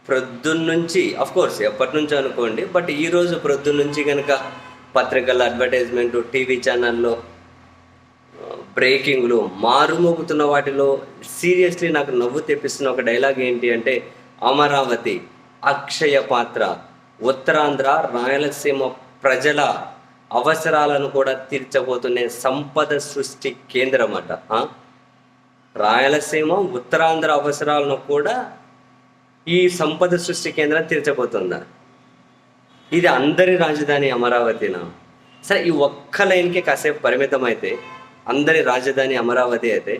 ప్రొద్దున్నుంచి course ఎప్పటి నుంచో అనుకోండి, బట్ ఈరోజు ప్రొద్దున్నుంచి కనుక పత్రికల్లో అడ్వర్టైజ్మెంటు, టీవీ ఛానల్లో బ్రేకింగ్లు మారుమోగుతున్న వాటిలో సీరియస్లీ నాకు నవ్వు తెప్పిస్తున్న ఒక డైలాగ్ ఏంటి అంటే, అమరావతి అక్షయ పాత్ర, ఉత్తరాంధ్ర రాయలసీమ ప్రజల అవసరాలను కూడా తీర్చబోతున్న సంపద సృష్టి కేంద్రం అట. రాయలసీమ ఉత్తరాంధ్ర అవసరాలను కూడా ఈ సంపద సృష్టి కేంద్రం తీర్చబోతుందా? ఇది అందరి రాజధాని అమరావతినా? సరే, ఈ ఒక్క లైన్కి కాసేపు పరిమితం అయితే అందరి రాజధాని అమరావతి అయితే,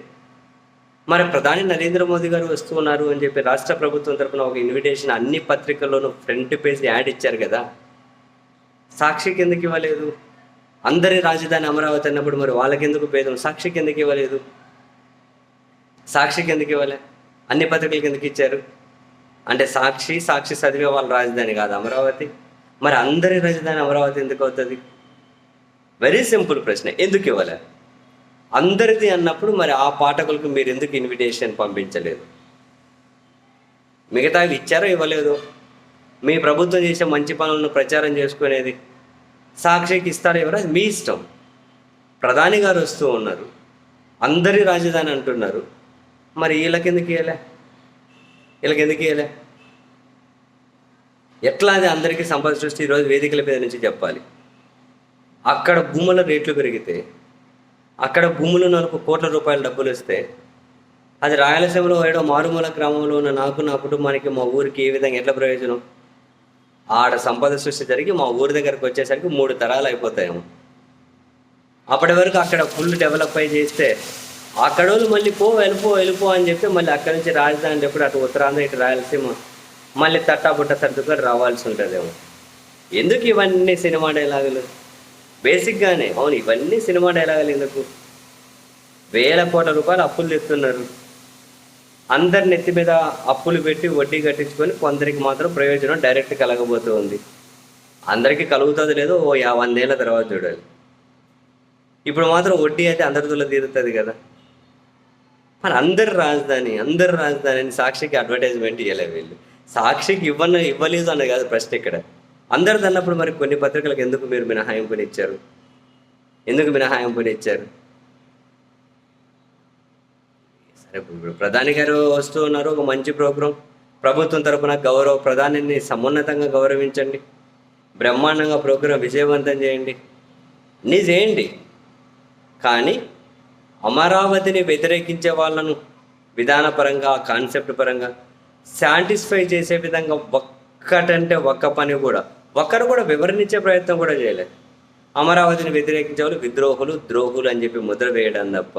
మరి ప్రధాని నరేంద్ర మోదీ గారు వస్తూ ఉన్నారు అని చెప్పి రాష్ట్ర ప్రభుత్వం తరఫున ఒక ఇన్విటేషన్ అన్ని పత్రికల్లోనూ ఫ్రంట్ పేజ్ యాడ్ ఇచ్చారు కదా, సాక్షికి ఎందుకు ఇవ్వలేదు? అందరి రాజధాని అమరావతి అన్నప్పుడు మరి వాళ్ళకెందుకు భేదం? సాక్షికి ఎందుకు ఇవ్వలేదు? సాక్షికి ఎందుకు ఇవ్వలే? అన్ని పత్రికలకు ఎందుకు ఇచ్చారు? అంటే సాక్షి చదివే వాళ్ళ రాజధాని కాదు అమరావతి, మరి అందరి రాజధాని అమరావతి ఎందుకు అవుతుంది? వెరీ సింపుల్ ప్రశ్న, ఎందుకు ఇవ్వలే? అందరిది అన్నప్పుడు మరి ఆ పాఠకులకు మీరు ఎందుకు ఇన్విటేషన్ పంపించలేదు? మిగతావి ఇచ్చారో ఇవ్వలేదు? మీ ప్రభుత్వం చేసే మంచి పనులను ప్రచారం చేసుకునేది సాక్షికి ఇస్తారో ఎవరో అది మీ ఇష్టం. ప్రధాని గారు వస్తూ ఉన్నారు, అందరి రాజధాని అంటున్నారు, మరి వీళ్ళకెందుకు ఇవ్వలే? ఎట్లా అది అందరికీ సంపద సృష్టి ఈరోజు వేదికల మీద నుంచి చెప్పాలి. అక్కడ భూముల రేట్లు పెరిగితే, అక్కడ భూములు 4 కోట్ల రూపాయల డబ్బులు వస్తే, అది రాయలసీమలో ఏడో మారుమూల గ్రామంలో ఉన్న నాకు, నా కుటుంబానికి, మా ఊరికి ఏ విధంగా ఎట్లా ప్రయోజనం? ఆడ సంపద సృష్టి జరిగి మా ఊరి దగ్గరకు వచ్చేసరికి 3 తరాలు అయిపోతాయేమో. అప్పటి వరకు అక్కడ ఫుల్ డెవలప్ అయి చేస్తే అక్కడ వాళ్ళు మళ్ళీ వెళ్ళిపో అని చెప్పి మళ్ళీ అక్కడి నుంచి రాజధాని ఎప్పుడు అటు ఉత్తరాంధ్ర ఇటు రాయలసీమ మళ్ళీ తట్టాబుట్ట సర్దుకొని రావాల్సి ఉంటుందేమో. ఎందుకు ఇవన్నీ సినిమా డైలాగులు? బేసిక్గానే అవును, ఇవన్నీ సినిమా డైలాగులు ఎందుకు? వేల కోట్ల రూపాయలు అప్పులు తెస్తున్నారు, అందరి నెత్తి మీద అప్పులు పెట్టి వడ్డీ కట్టించుకొని కొందరికి మాత్రం ప్రయోజనం డైరెక్ట్ కలగబోతూ ఉంది. అందరికీ కలుగుతుంది లేదో 100 ఏళ్ళ తర్వాత చూడాలి. ఇప్పుడు మాత్రం వడ్డీ అయితే అందరితో తీరుతుంది కదా. మరి అందరి రాజధాని అని సాక్షికి అడ్వర్టైజ్మెంట్ ఇవ్వలేదు వీళ్ళు. సాక్షికి ఇవ్వలేదు అన్నది కాదు ప్రశ్న ఇక్కడ. అందరిది అన్నప్పుడు మరి కొన్ని పత్రికలకు ఎందుకు మీరు మినహాయింపునిచ్చారు? సరే, ఇప్పుడు ప్రధాని గారు వస్తూ ఉన్నారు, ఒక మంచి ప్రోగ్రాం, ప్రభుత్వం తరపున ప్రధానిని సమున్నతంగా గౌరవించండి, బ్రహ్మాండంగా ప్రోగ్రాం విజయవంతం చేయండి, చేయండి. కానీ అమరావతిని వ్యతిరేకించే వాళ్ళను విధానపరంగా, కాన్సెప్ట్ పరంగా సాటిస్ఫై చేసే విధంగా ఒక్క పని కూడా ఒక్కరు కూడా వివరణించే ప్రయత్నం కూడా చేయలేదు. అమరావతిని వ్యతిరేకించే వాళ్ళు విద్రోహులు, ద్రోహులు అని చెప్పి ముద్ర వేయడం తప్ప